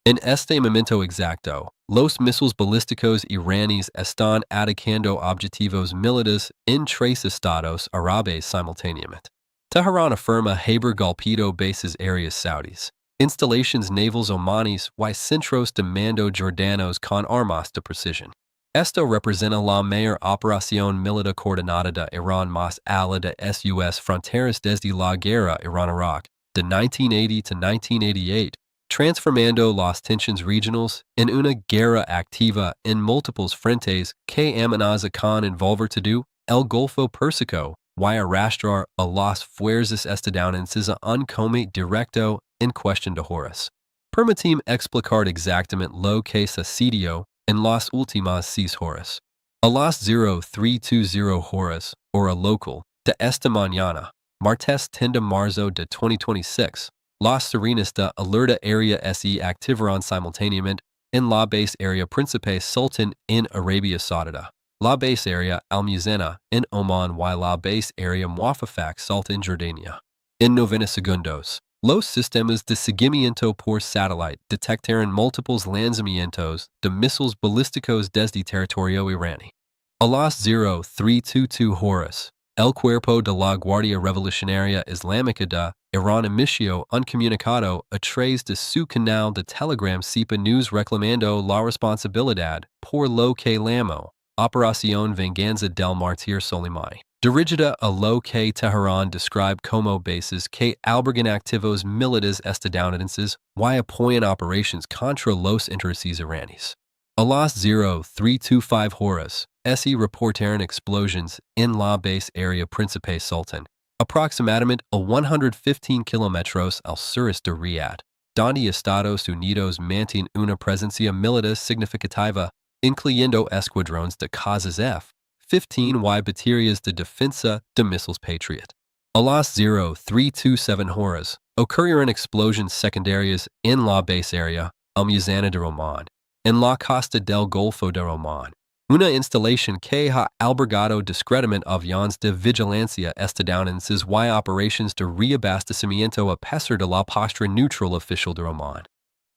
En este momento exacto, los misiles balísticos iraníes están atacando objetivos militares en tres estados árabes simultáneamente. Tehran afirma haber golpeado bases aéreas saudis, instalations navals omaníes y centros de mando jordanos con armas de precisión. Esto representa la mayor operación militar coordinada de Irán más allá de sus fronteras desde la guerra Irán-Irak de 1980 to 1988, transformando las tensiones regionales en una guerra activa en múltiples frentes que amenaza con envolver todo el Golfo Pérsico y arrastrar a las fuerzas estadounidenses a un combate directo en cuestión de horas. Permitime explicar exactamente lo que sucedió en las últimas 6 horas. A las 0320 horas, hora local, de esta mañana, martes 10 de marzo de 2026, las sirenas de alerta área se activaron simultáneamente en la base aérea Príncipe Sultan en Arabia Saudita, la base aérea Al-Muzena en Omán y la base aérea Muwafaq Salt en Jordania. En 90 segundos, los sistemas de seguimiento por satellite detectaron múltiples lanzamientos de misiles balísticos desde territorio iraní. A las 0322 horas, el Cuerpo de la Guardia Revolucionaria Islámica de Irán emitió un comunicado a través de su canal de Telegram CIPA News reclamando la responsabilidad por lo que llamó Operación Venganza del Mártir Soleimani, dirigida a lo que Teherán describe como bases que albergan activos militares estadounidenses y apoyan operations contra los intereses iraníes. A las 0325 horas, se reportaron explosions en la base aérea Príncipe Sultan, aproximadamente a 115 kilómetros al sureste de Riyadh, donde Estados Unidos mantiene una presencia militar significativa, incluyendo escuadrones de casas F-15 y baterías de defensa de misiles Patriot. A las 0327 horas, ocurrieron explosions secundarias en la base aérea Al-Muzena de Omán, en la costa del Golfo de Omán, una instalación que ha albergado discretamente aviones de vigilancia estadounidenses y operations de reabastecimiento a pesar de la postura neutral oficial de Omán.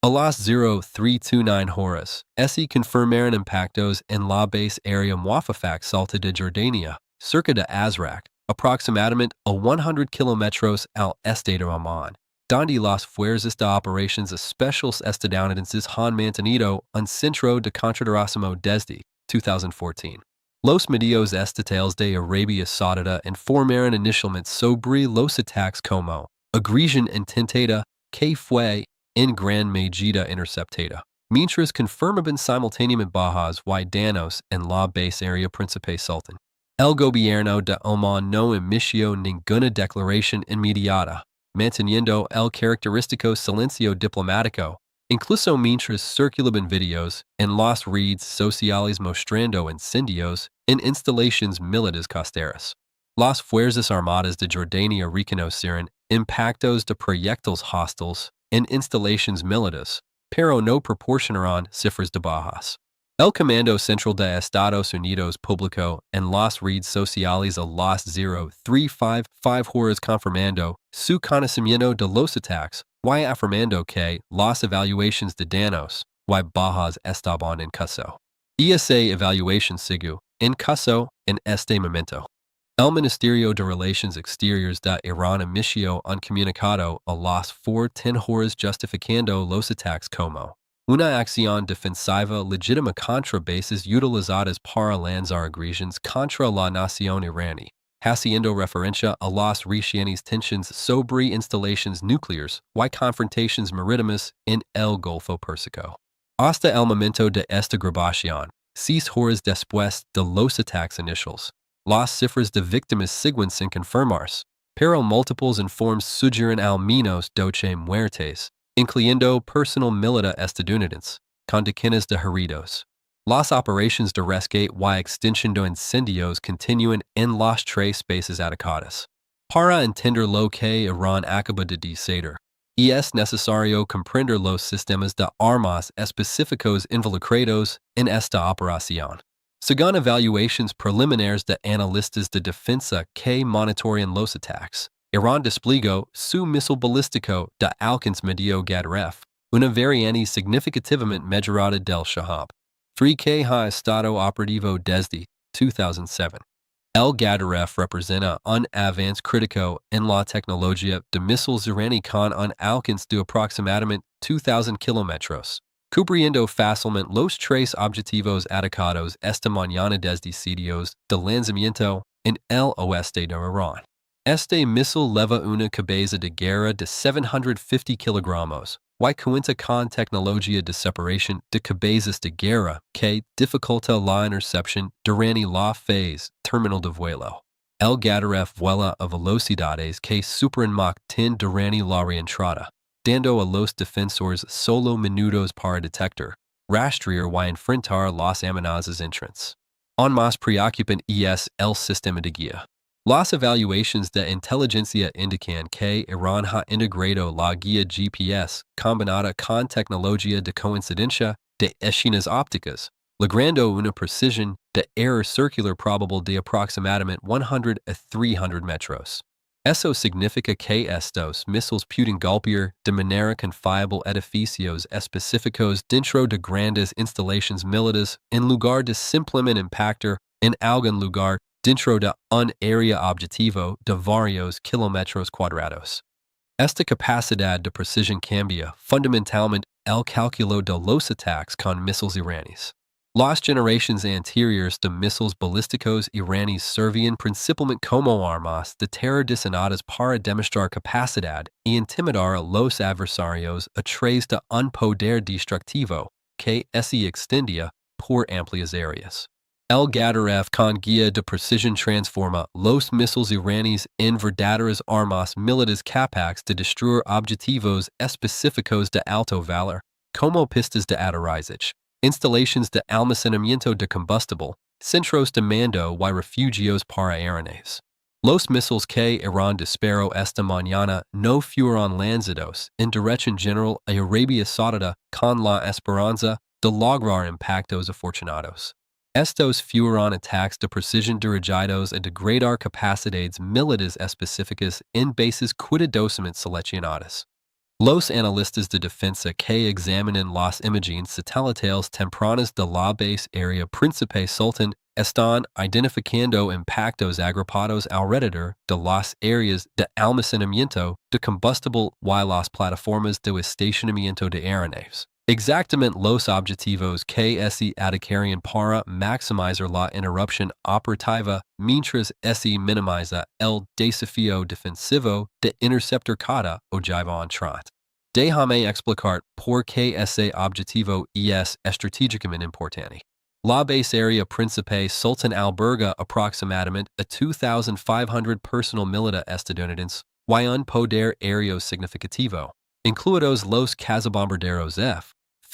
A las 0329 horas, se confirmaron impactos en la base aérea Muwafaq Salt de Jordania, cerca de Azraq, aproximadamente a 100 kilómetros al este de Omán, donde las fuerzas de operations especiales estadounidenses han mantenido un centro de contraterrorismo desde 2014. Los medios estatales de Arabia Saudita informaron inicialmente sobre los ataques como agresión intentada que fue en gran medida interceptada, mientras confirmaban simultáneamente bajas y daños en la base aérea Príncipe Sultan. El gobierno de Omán no emitió ninguna declaración inmediata, manteniendo el característico silencio diplomático, incluso mientras circulaban videos en las redes sociales mostrando incendios en instalaciones militares costeras. Las Fuerzas Armadas de Jordania reconocieron impactos de proyectiles hostiles en instalaciones militares, pero no proporcionaron cifras de bajas. El Comando Central de Estados Unidos publicó en las redes sociales a las 0355 horas confirmando su conocimiento de los ataques y afirmando que las evaluaciones de daños y bajas estaban en curso. Esa evaluación sigue en curso en este momento. El Ministerio de Relaciones Exteriores de Irán emitió un comunicado a las 4:10 horas justificando los ataques como una acción defensiva legítima contra bases utilizadas para lanzar agresiones contra la nación iraní, haciendo referencia a las recientes tensiones sobre instalaciones nucleares y confrontaciones marítimas en el Golfo Pérsico. Hasta el momento de esta grabación, 6 horas después de los ataques iniciales, las cifras de víctimas siguen sin confirmarse, pero múltiples informes sugieren al menos 12 muertes, incluyendo personal militar estadounidense, con decenas de heridos. Las operaciones de rescate y extinción de incendios continúan en las 3 bases atacadas. Para entender lo que Irán acaba de decir, es necesario comprender los sistemas de armas específicos involucrados en esta operación. Según evaluaciones preliminares de analistas de defensa que monitorean los ataques, Irán desplegó su misil balístico de alcance medio GADREF, Una variante significativamente maggiorata del Shahab. 3K ha estado operativo desde 2007. El Gadaref representa un avance crítico en la tecnología de misiles iraní con un alcance de aproximadamente 2,000 kilómetros, cubriendo fácilmente los tres objetivos atacados esta mañana desde sitios de lanzamiento en el oeste de Irán. Este misil leva una cabeza de guerra de 750 kilogramos, y cuenta con tecnología de separación de cabezas de guerra que dificulta la intercepción durante la fase terminal de vuelo. El Gadaref vuela a velocidades que superan Mach 10 durante la reentrada, dando a los defensores solo minutos para detectar, rastrear y enfrentar las amenazas entrantes. Aún más preocupante es el sistema de guía. Las evaluaciones de inteligencia indican que Irán ha integrado la guía GPS combinada con tecnología de coincidencia de esquinas ópticas, logrando una precisión de error circular probable de aproximadamente 100 a 300 metros. Eso significa que estos misiles pueden golpear de manera confiable edificios específicos dentro de grandes instalaciones militares en lugar de simplemente impactar en algún lugar dentro de un área objetivo de varios kilómetros cuadrados. Esta capacidad de precisión cambia fundamentalmente el cálculo de los ataques con misiles iraníes. Las generaciones anteriores de misiles balísticos iraníes servían principalmente como armas de terror diseñadas para demostrar capacidad y intimidar a los adversarios a través de un poder destructivo que se extendía por amplias áreas. El Gadaref con guía de precisión transforma los misiles iraníes en verdaderas armas militares capaces de destruir objetivos específicos de alto valor, como pistas de aterrizaje, instalaciones de almacenamiento de combustible, centros de mando y refugios para aeronaves. Los misiles que Irán disparó esta mañana no fueron lanzados en dirección general a Arabia Saudita con la esperanza de lograr impactos afortunados. Estos fueron ataques de precisión dirigidos a degradar capacidades militares específicas en bases cuidadosamente seleccionadas. Los analistas de defensa que examinan las imágenes satelitales tempranas de la base aérea Príncipe Sultan están identificando impactos agrupados alrededor de las áreas de almacenamiento de combustible y las plataformas de estacionamiento de aeronaves. Exactamente los objetivos que se atacarían para maximizar la interrupción operativa mientras se minimiza el desafío defensivo de interceptar cada ojiva entrante. Déjame explicar por qué ese objetivo es estratégicamente importante. La base aérea Príncipe Sultan alberga aproximadamente a 2,500 personal militar estadounidense y un poder aéreo significativo, incluidos los cazabombarderos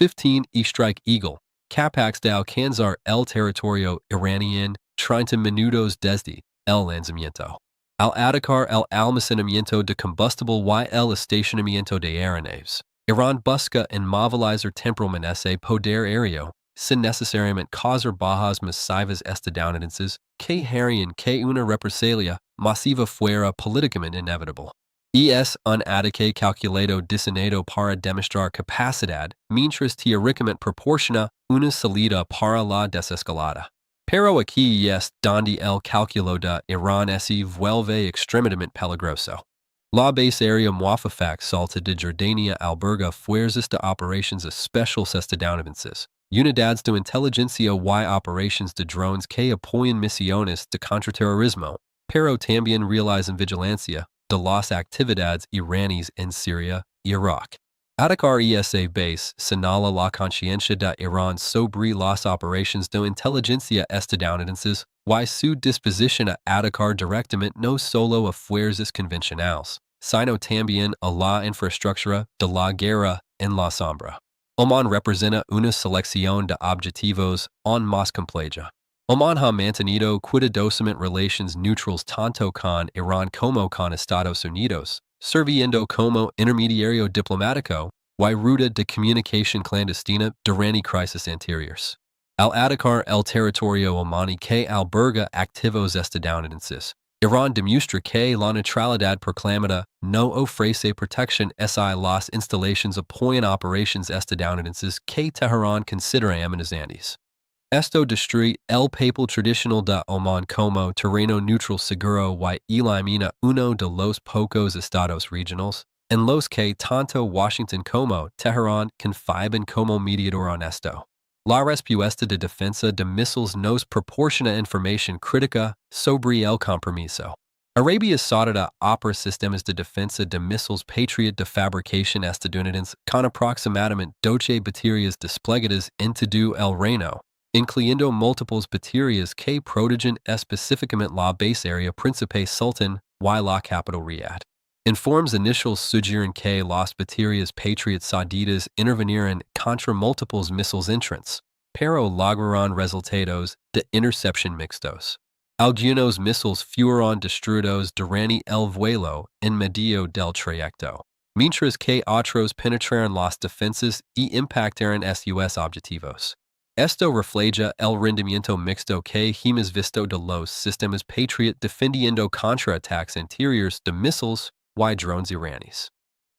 F-15 y Strike Eagle, capaces de alcanzar el territorio iraní en 30 minutos desde el lanzamiento. Al atacar el almacenamiento de combustible y el estacionamiento de aeronaves, Irán busca inmovilizar temporalmente ese poder aéreo, sin necesariamente causar bajas masivas estadounidenses que harían que una represalia masiva fuera políticamente inevitable. Es un ataque calculado diseñado para demostrar capacidad mientras teóricamente proporciona una salida para la desescalada. Pero aquí es donde el cálculo de Irán se vuelve extremadamente peligroso. La base aérea Muafafac Salta de Jordania alberga fuerzas de operations especiales estadounidenses, unidades de inteligencia y operations de drones que apoyan misiones de contraterrorismo, pero también realizan vigilancia de las actividades iraníes en Siria y Irak. Atacar esa base señala la conciencia de Irán sobre las operations de inteligencia estadounidenses y su disposición a atacar directamente no solo a fuerzas convencionales, sino también a la infraestructura de la guerra en la sombra. Omán representa una selección de objetivos aún más compleja. Omán ha mantenido cuidadosamente relations neutrales tanto con Irán como con Estados Unidos, sirviendo como intermediario diplomático y ruta de comunicación clandestina durante crisis anteriores. Al atacar el territorio omaní que alberga activos estadounidenses, Irán demuestra que la neutralidad proclamada no ofrece protección si las instalaciones apoyan operaciones estadounidenses que Teherán considera amenazantes. Esto destruye el papel tradicional de Omán como terreno neutral seguro y elimina uno de los pocos estados regionales en los que tanto Washington como Teherán confían como mediador honesto. La respuesta de defensa de misiles nos proporciona información crítica sobre el compromiso. Arabia Saudita opera sistemas de defensa de misiles Patriot de fabricación estadounidense con aproximadamente 12 baterías desplegadas en todo el reino, incluyendo múltiples baterías que protegen específicamente la base aérea Príncipe Sultan y la capital Riyadh. Informes iniciales sugieren que las baterías Patriot Sauditas intervenirán contra múltiples misiles entrantes, pero lograron resultados de intercepción mixtos. Algunos misiles fueron destruidos durante el vuelo en medio del trayecto, mientras que otros penetraron las defensas y impactaron sus objetivos. Esto refleja el rendimiento mixto que hemos visto de los sistemas Patriot defendiendo contra ataques anteriores de misiles y drones iraníes.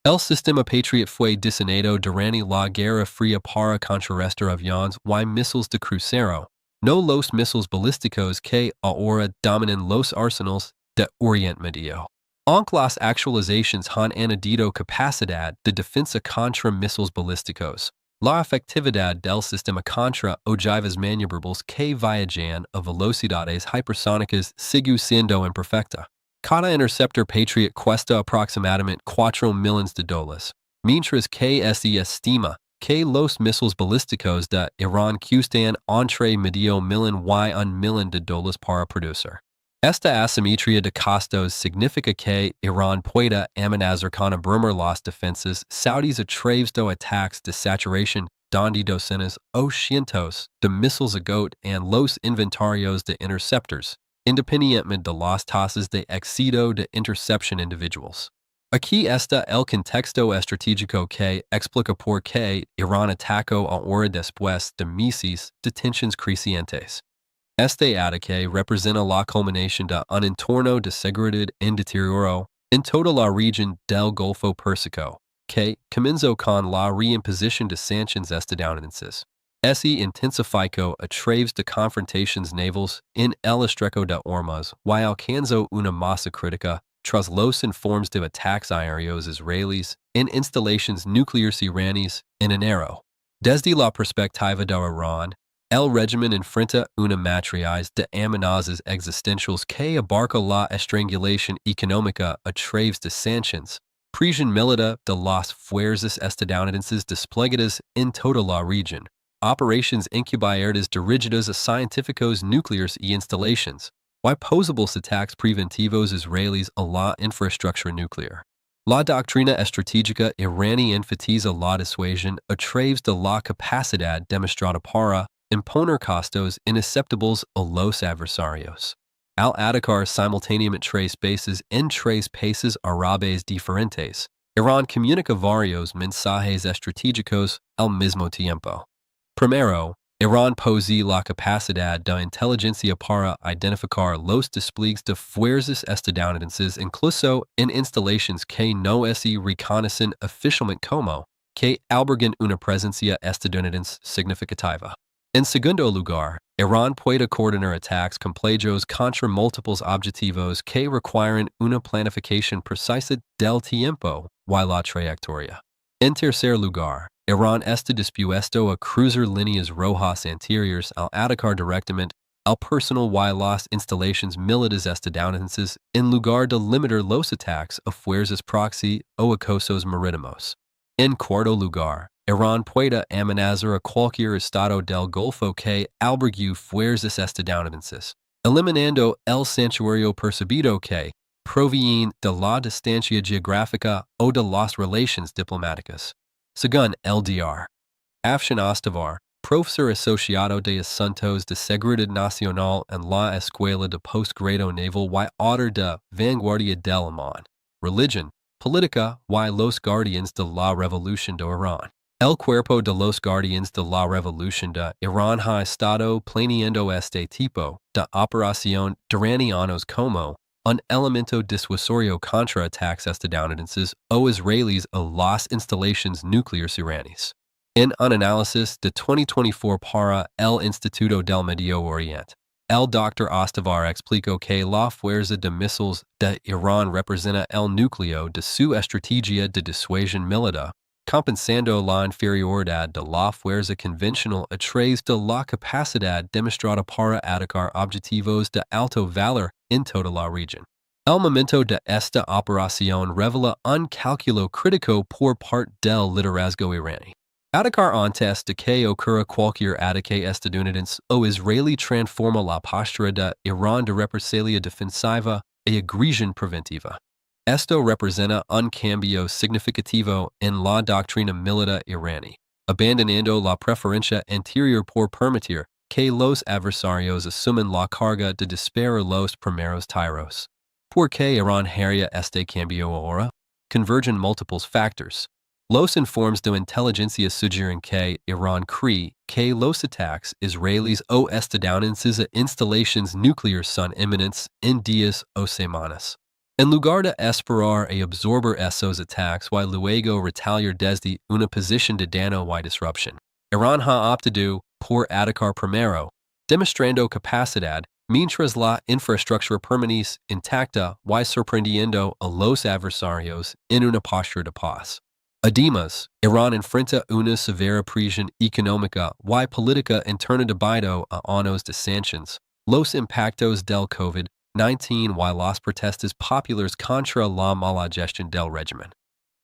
El sistema Patriot fue diseñado durante la Guerra Fría para contrarrestar aviones y misiles de crucero, no los misiles balísticos que ahora dominan los arsenales de Oriente Medio. Aunque las actualizaciones han añadido capacidad de defensa contra misiles balísticos, la efectividad del sistema contra ojivas maniobrables que viajan a velocidades hipersónicas sigue siendo imperfecta. Cada interceptor Patriot cuesta aproximadamente $4 millones, mientras que se estima que los misiles balísticos de Irán cuestan entre medio millón y $1 millón para producir. Esta asimetría de costos significa que Irán puede amenazar con abrumar las defensas saudíes a través de ataques de saturación donde docenas o cientos de misiles agotan los inventarios de interceptors, independientemente de las tasas de éxito de intercepción individuals. Aquí está el contexto estratégico que explica por qué Irán atacó ahora después de meses de tensiones crecientes. Este ataque representa la culminación de un entorno de seguridad en deterioro en toda la región del Golfo Pérsico, que comenzó con la reimposición de sanciones estadounidenses. Se intensificó a través de confrontaciones navales en el estrecho de Hormuz y alcanzó una masa crítica tras los informes de ataques aéreos israelíes en instalaciones nucleares iraníes en enero. Desde la perspectiva de Irán, el régimen enfrenta una matriz de amenazas existenciales que abarca la estrangulación económica a través de sanciones, presión militar de las fuerzas estadounidenses desplegadas en toda la región, operaciones encubiertas dirigidas a científicos nucleares y instalaciones, y posibles ataques preventivos israelíes a la infraestructura nuclear. La doctrina estratégica iraní enfatiza la disuasión a través de la capacidad demostrada para imponer costos inaceptables a los adversarios. Al atacar simultáneamente tres bases en tres países árabes diferentes, Irán comunica varios mensajes estratégicos al mismo tiempo. Primero, Irán posee la capacidad de inteligencia para identificar los despliegues de fuerzas estadounidenses incluso en instalaciones que no se reconocen oficialmente como que albergan una presencia estadounidense significativa. En segundo lugar, Irán puede coordinar ataques complejos contra múltiples objetivos que requieren una planificación precisa del tiempo y la trayectoria. En tercer lugar, Irán está dispuesto a cruzar líneas rojas anteriores al atacar directamente al personal y las instalaciones militares estadounidenses en lugar de limitar los ataques a fuerzas proxy o acosos marítimos. En cuarto lugar, Irán puede amenazar a cualquier estado del Golfo que albergue fuerzas estadounidenses, eliminando el santuario percibido que proviene de la distancia geográfica o de las relaciones diplomáticas. Según LDR, Afshan Ostavar, profesor asociado de Asuntos de Seguridad Nacional en la Escuela de Postgrado Naval y autor de Vanguardia del Imán, Religión, Política y los Guardianes de la Revolución de Irán. El cuerpo de los Guardianes de la Revolución de Irán ha estado planeando este tipo de operación durante años como un elemento disuasorio contra attacks estadounidenses o Israelis a las instalaciones nucleares iraníes. En un análisis de 2024 para el Instituto del Medio Oriente, el Dr. Ostavar explicó que la fuerza de misiles de Irán representa el núcleo de su estrategia de disuasión militar, compensando la inferioridad de la fuerza convencional a través de la capacidad demostrada para atacar objetivos de alto valor en toda la región. El momento de esta operación revela un cálculo crítico por parte del liderazgo iraní. Atacar antes de que ocurra cualquier ataque estadounidense o israelí transforma la postura de Irán de represalia defensiva a agresión preventiva. Esto representa un cambio significativo en la doctrina militar iraní, abandonando la preferencia anterior por permitir que los adversarios asuman la carga de disparar los primeros tiros. ¿Por qué Irán haría este cambio ahora? Convergen múltiples factors. Los informes de inteligencia sugieren que Irán cree que los ataques israelíes o estadounidenses a instalaciones nucleares son inminentes en días o semanas. En lugar de esperar a absorber esos ataques y luego retaliar desde una posición de daño y disrupción, Irán ha optado por atacar primero, demostrando capacidad mientras la infraestructura permanece intacta y sorprendiendo a los adversarios en una postura de paz. Además, Irán enfrenta una severa presión económica y política interna debido a años de sanciones, los impactos del COVID-19 y las protestas populares contra la mala gestión del régimen.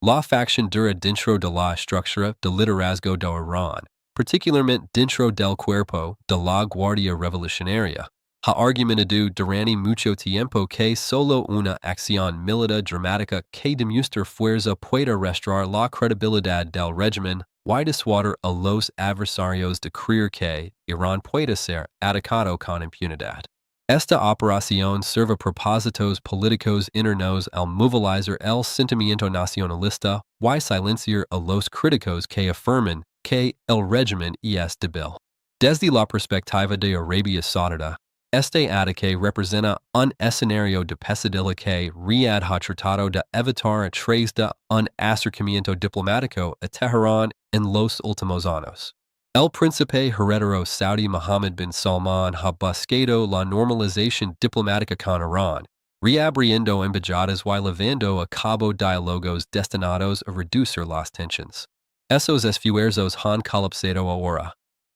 La facción dura dentro de la estructura de liderazgo de Irán, particularmente dentro del cuerpo de la Guardia Revolucionaria, ha argumentado durante mucho tiempo que solo una acción militar dramática que demuestra fuerza puede restaurar la credibilidad del régimen y disuadir a los adversarios de creer que Irán puede ser atacado con impunidad. Esta operación sirve propósitos políticos internos al movilizar el sentimiento nacionalista y silenciar a los críticos que afirman que el régimen es débil. Desde la perspectiva de Arabia Saudita, este ataque representa un escenario de pesadilla que Riyadh ha tratado de evitar a través de un acercamiento diplomático a Teherán en los últimos años. El príncipe heredero saudí Mohammed bin Salman ha buscado la normalización diplomática con Irán, reabriendo embajadas y llevando a cabo diálogos destinados a reducir las tensiones. Esos esfuerzos han colapsado ahora.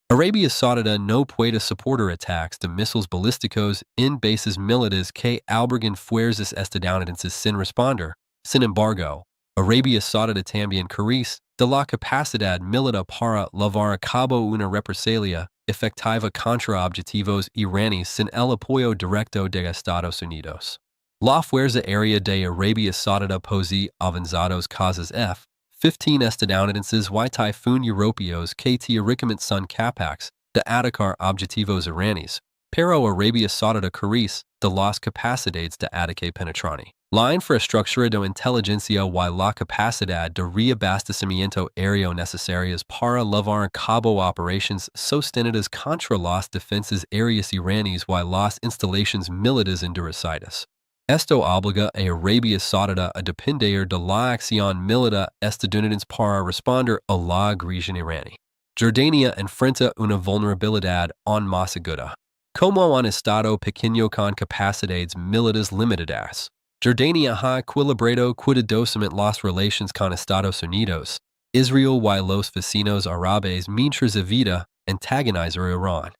Arabia Saudita no puede soportar ataques de misiles balísticos en bases militares que albergan fuerzas estadounidenses sin responder. Sin embargo, Arabia Saudita también carece de la capacidad militar para llevar a cabo una represalia efectiva contra objetivos iraníes sin el apoyo directo de Estados Unidos. La Fuerza Aérea de Arabia Saudita posee avanzados casos F-15 estadounidenses y Typhoon europeos que teóricamente son capaces de atacar objetivos iraníes, pero Arabia Saudita carece de las capacidades de ataque penetrante. La infraestructura de inteligencia y la capacidad de reabastecimiento aéreo necesarias para llevar a cabo operaciones sostenidas contra las defensas aéreas iraníes y las instalaciones militares endurecidas. Esto obliga a Arabia Saudita a depender de la acción militar estadounidense para responder a la agresión iraní. Jordania enfrenta una vulnerabilidad aún más aguda. Como un estado pequeño con capacidades militares limitadas, Jordania ha equilibrado cuidadosamente las relaciones con Estados Unidos, Israel y los vecinos árabes mientras evita antagonizar a Irán.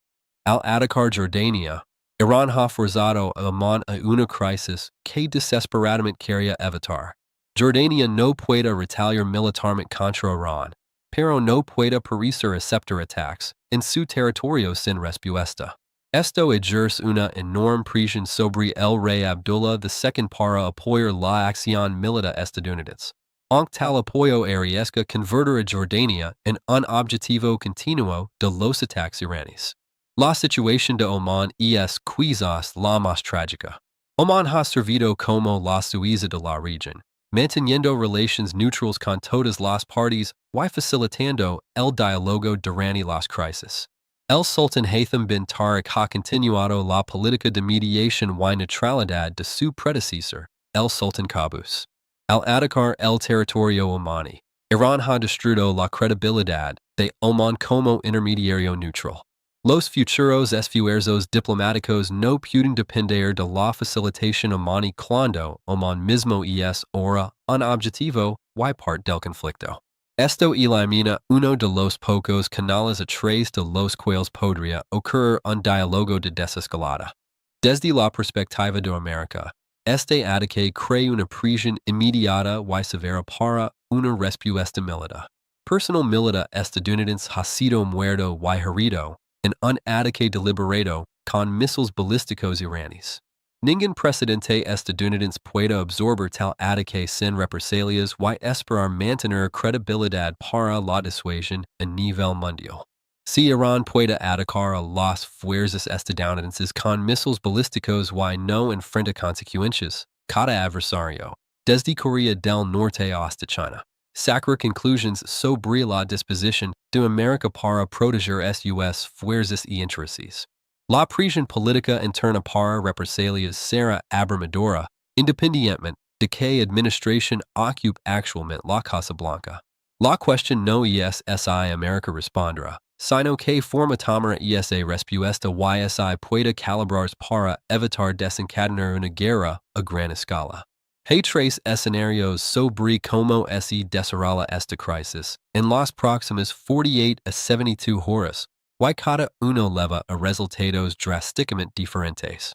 Al atacar Jordania, Irán ha forzado a Omán a una crisis que desesperadamente quería evitar. Jordania no puede retaliar militarmente contra Irán, pero no puede parecer aceptar ataques en su territorio sin respuesta. Esto ejerce una enorme presión sobre el rey Abdullah II para apoyar la acción militar estadounidense. Aunque tal apoyo arriesga convertir a Jordania en un objetivo continuo de los ataques iraníes. La situación de Omán es quizás la más trágica. Omán ha servido como la Suiza de la región, manteniendo relaciones neutrales con todas las partes y facilitando el diálogo durante las crisis. El Sultan Haytham bin Tariq ha continuado la política de mediación y neutralidad de su predecesor, el Sultan Qaboos. Al atacar el territorio omani, Irán ha destruido la credibilidad de Oman como intermediario neutral. Los futuros esfuerzos diplomáticos no pueden depender de la facilitación omani cuando Oman mismo es ahora un objetivo y parte del conflicto. Esto elimina uno de los pocos canales a través de los cuales podría ocurrir un diálogo de desescalada. Desde la perspectiva de América, este ataque crea una presión inmediata y severa para una respuesta militar. Personal militar estadounidense ha sido muerto y herido en un ataque deliberado con misiles balísticos iraníes. Ningún presidente estadounidense puede absorber tal ataque sin represalias y esperar mantener credibilidad para la disuasión a nivel mundial. Si Irán puede atacar a las fuerzas estadounidenses con misiles balísticos y no enfrenta consecuencias, cada adversario, desde Corea del Norte hasta China, sacar conclusions sobre la disposición de América para proteger sus fuerzas y intereses. La presión política interna para represalias será abrumadora, independientemente de que administración ocupe actualmente la Casa Blanca. La cuestión no es si América responderá, sino que forma tomará esa respuesta y si puede calibrarse para evitar desencadenar una guerra a gran escala. Hay tres escenarios sobre cómo se desarrolla esta crisis en las próximas 48 a 72 horas, y cada uno lleva a resultados drásticamente diferentes.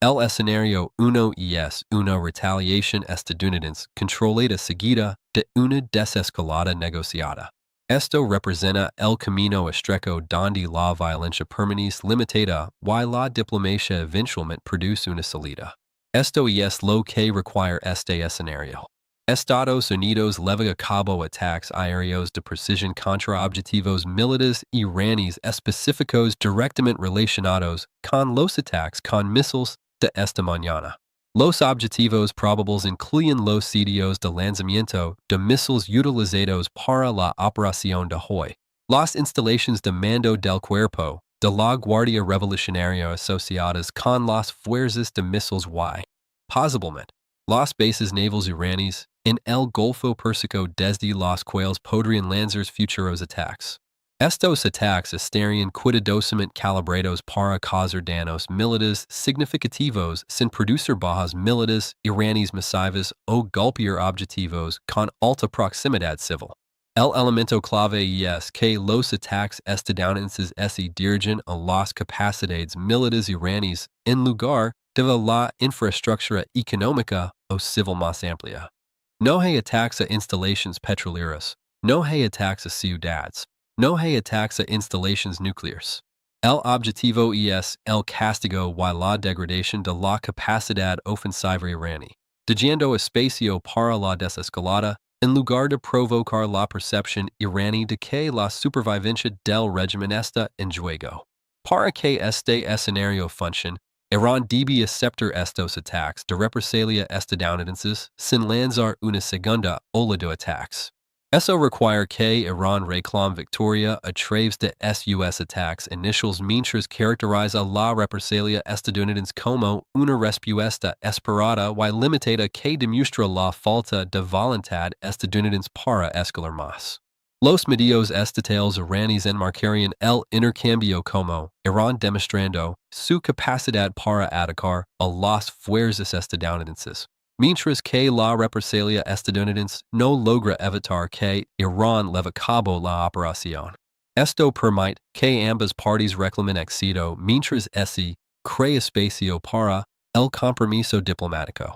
El escenario 1 es una retaliación estadounidense controlada seguida de una desescalada negociada. Esto representa el camino estrecho donde la violencia permanece limitada y la diplomacia eventualmente produce una salida. Esto es lo que requiere este escenario. Estados Unidos lleva a cabo ataques aéreos de precisión contra objetivos militares iraníes específicos directamente relacionados con los ataques con misiles de esta mañana. Los objetivos probables incluyen los sitios de lanzamiento de misiles utilizados para la operación de hoy, las instalaciones de mando del cuerpo de la Guardia Revolucionaria asociadas con las fuerzas de misiles y, posiblemente, las bases navales iraníes en el Golfo Pérsico desde las cuales podrían lanzar futuros ataques. Estos ataques estarían cuidadosamente calibrados para causar daños militares significativos sin producir bajas militares iraníes masivas o golpear objetivos con alta proximidad civil. El elemento clave es que los ataques estadounidenses se dirigen a las capacidades militares iraníes en lugar de la infraestructura económica o civil más amplia. No hay ataques a instalaciones petroleras, no hay ataques a ciudades, no hay ataques a instalaciones nucleares. El objetivo es el castigo y la degradación de la capacidad ofensiva iraní, dejando espacio para la desescalada en lugar de provocar la percepción iraní de que la supervivencia del régimen está en juego. Para que este escenario funcione, Irán debe aceptar estos ataques de represalia estadounidenses sin lanzar una segunda ola de ataques. Eso requiere que Irán reclame victoria a través de sus ataques iniciales mientras caracteriza la represalia estadounidense como una respuesta esperada y limitada que demuestra la falta de voluntad estadounidense para escalar más. Los medios estatales iraníes enmarcarían el intercambio como Irán demostrando su capacidad para atacar a las fuerzas estadounidenses, mientras que la represalia estadounidense no logra evitar que Irán lleve a cabo la operación. Esto permite que ambas partes reclamen éxito mientras se crea espacio para el compromiso diplomático.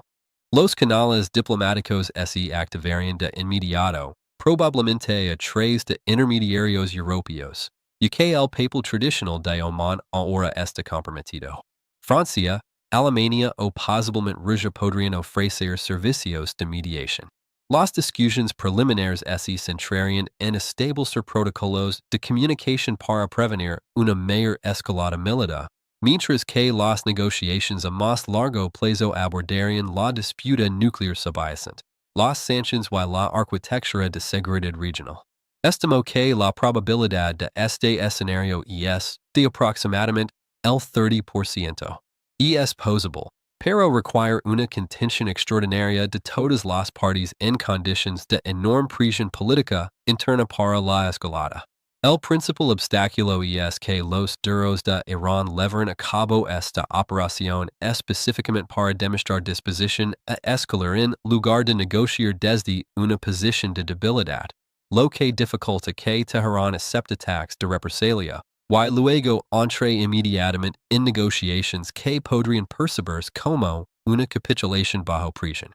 Los canales diplomáticos se activarían de inmediato, probablemente a través de intermediarios europeos, y que el papel tradicional de Oman ahora está comprometido. Francia, Alemania o posiblemente Rusia podrían ofrecer servicios de mediación. Las discusiones preliminares se centrarían en establecer protocolos de comunicación para prevenir una mayor escalada militar, mientras que las negociaciones a más largo plazo abordarían la disputa nuclear subyacente, las sanciones y la arquitectura de seguridad regional. Estimo que la probabilidad de este escenario es de aproximadamente el 30%. Es posible, pero require una contención extraordinaria de todas las partes en conditions de enorme presión política interna para la escalada. El principal obstáculo es que los duros de Irán llevaron a cabo esta operación específicamente para demostrar disposición a escalar en lugar de negociar desde una posición de debilidad, lo que dificulta que Teherán acepte ataques de represalia, y luego entre inmediatamente en negociaciones que podrían percibirse como una capitulación bajo presión.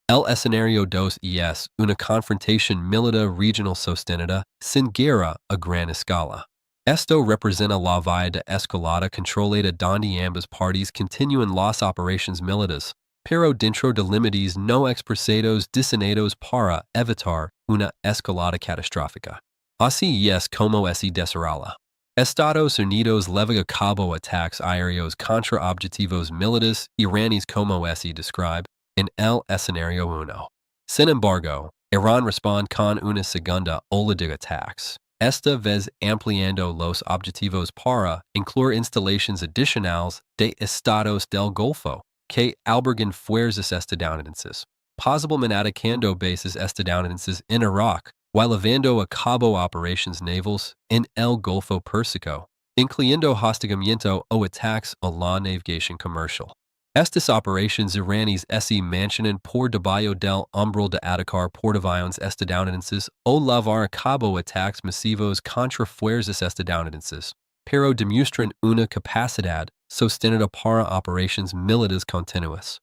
El escenario 2 es una confrontación militar regional sostenida sin guerra a gran escala. Esto representa la vía de escalada controlada donde ambas partes continúan las operaciones militares, pero dentro de límites no expresados diseñados para evitar una escalada catastrófica. Así es como se desarrolla. Estados Unidos lleva a cabo ataques aéreos contra objetivos militares iraníes como se describe en el escenario 1. Sin embargo, Irán responde con una segunda ola de ataques, esta vez ampliando los objetivos para incluir instalaciones adicionales de estados del Golfo que albergan fuerzas estadounidenses, posiblemente atacando bases estadounidenses en Irak, while llevando a cabo operations navals en el Golfo Pérsico, incluyendo hostigamiento o ataques a la navegación comercial. Estas operations iraníes se mantienen por debajo del umbral de atacar portaaviones estadounidenses o llevar a cabo ataques masivos contra fuerzas estadounidenses, pero demuestran una capacidad sostenida para operations militares continuas.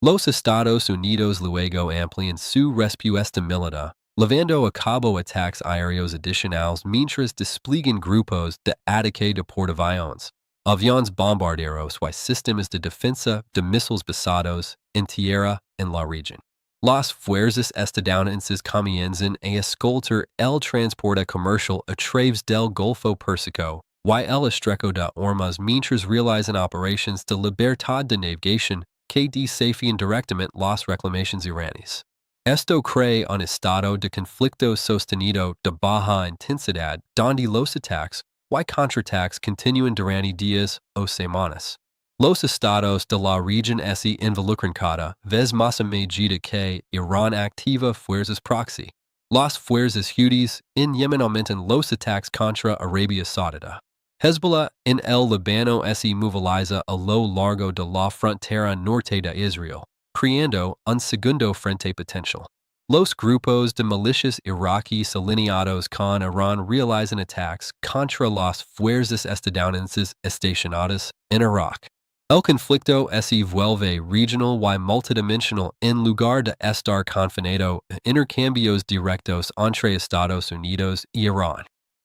Los Estados Unidos luego amplían su respuesta militar, llevando a cabo ataques aéreos adicionales mientras despliegan grupos de ataque de portaaviones, aviones bombarderos y sistemas de defensa de misiles basados en tierra en la región. Las fuerzas estadounidenses comienzan a escoltar el transporte comercial a través del Golfo Pérsico y el estrecho de Hormuz mientras realizan operaciones de libertad de navegación que desafían directamente las reclamaciones iraníes. Esto crea un estado de conflicto sostenido de baja intensidad donde los ataques y contraataques continúan durante días o semanas. Los estados de la región se involucran cada vez más a medida que Irán activa fuerzas proxy. Las fuerzas Houthis en Yemen aumentan los ataques contra Arabia Saudita. Hezbollah en el Líbano se moviliza a lo largo de la frontera norte de Israel, creando un segundo frente potencial. Los grupos de milicias iraquíes alineados con Irán realizan ataques contra las fuerzas estadounidenses estacionadas en Irak. El conflicto se vuelve regional y multidimensional en lugar de estar confinado a intercambios directos entre Estados Unidos y Irán.